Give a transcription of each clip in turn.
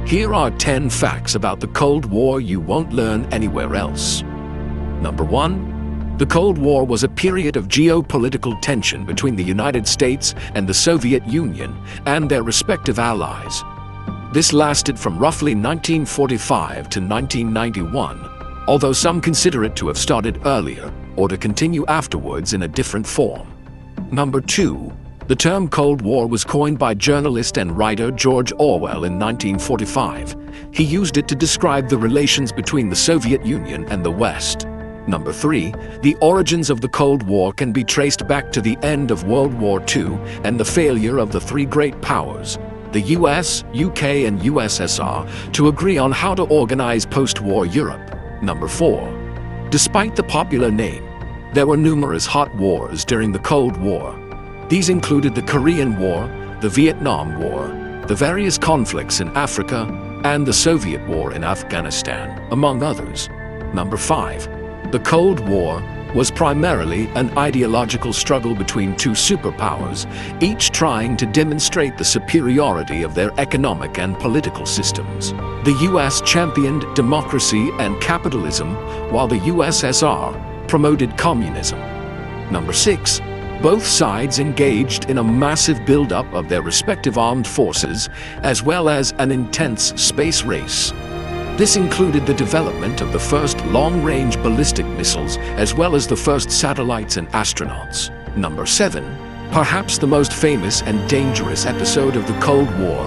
Here are 10 facts about the Cold War you won't learn anywhere else. Number 1. The Cold War was a period of geopolitical tension between the United States and the Soviet Union and their respective allies. This lasted from roughly 1945 to 1991, although some consider it to have started earlier or to continue afterwards in a different form. Number 2. The term Cold War was coined by journalist and writer George Orwell in 1945. He used it to describe the relations between the Soviet Union and the West. Number 3. The origins of the Cold War can be traced back to the end of World War II and the failure of the three great powers, the US, UK, and USSR, to agree on how to organize post-war Europe. Number 4. Despite the popular name, there were numerous hot wars during the Cold War. These included the Korean War, the Vietnam War, the various conflicts in Africa, and the Soviet War in Afghanistan, among others. Number 5. The Cold War was primarily an ideological struggle between two superpowers, each trying to demonstrate the superiority of their economic and political systems. The US championed democracy and capitalism, while the USSR promoted communism. Number 6. Both sides engaged in a massive buildup of their respective armed forces, as well as an intense space race. This included the development of the first long-range ballistic missiles, as well as the first satellites and astronauts. Number 7. Perhaps the most famous and dangerous episode of the Cold War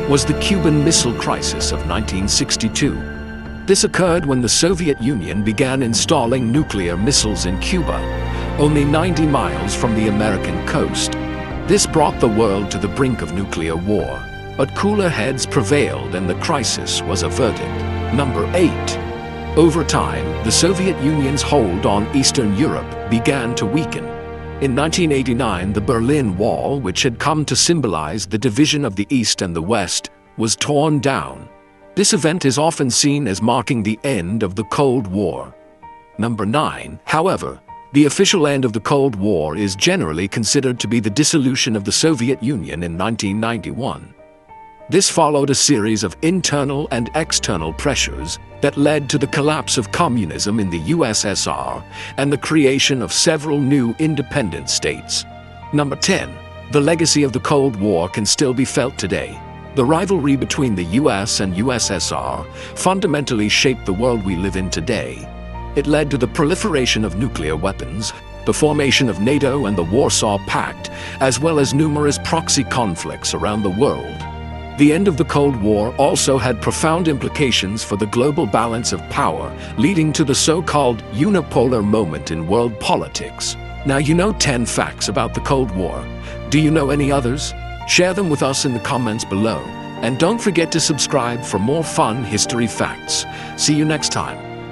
was the Cuban Missile Crisis of 1962. This occurred when the Soviet Union began installing nuclear missiles in Cuba, only 90 miles from the American coast. This brought the world to the brink of nuclear war, but cooler heads prevailed and the crisis was averted. Number 8. Over time, the Soviet Union's hold on Eastern Europe began to weaken. In 1989, the Berlin Wall, which had come to symbolize the division of the East and the West, was torn down. This event is often seen as marking the end of the Cold War. Number 9. However, the official end of the Cold War is generally considered to be the dissolution of the Soviet Union in 1991. This followed a series of internal and external pressures that led to the collapse of communism in the USSR and the creation of several new independent states. Number 10. The legacy of the Cold War can still be felt today. The rivalry between the US and USSR fundamentally shaped the world we live in today. It led to the proliferation of nuclear weapons, the formation of NATO and the Warsaw Pact, as well as numerous proxy conflicts around the world. The end of the Cold War also had profound implications for the global balance of power, leading to the so-called unipolar moment in world politics. Now you know 10 facts about the Cold War. Do you know any others? Share them with us in the comments below. And don't forget to subscribe for more fun history facts. See you next time.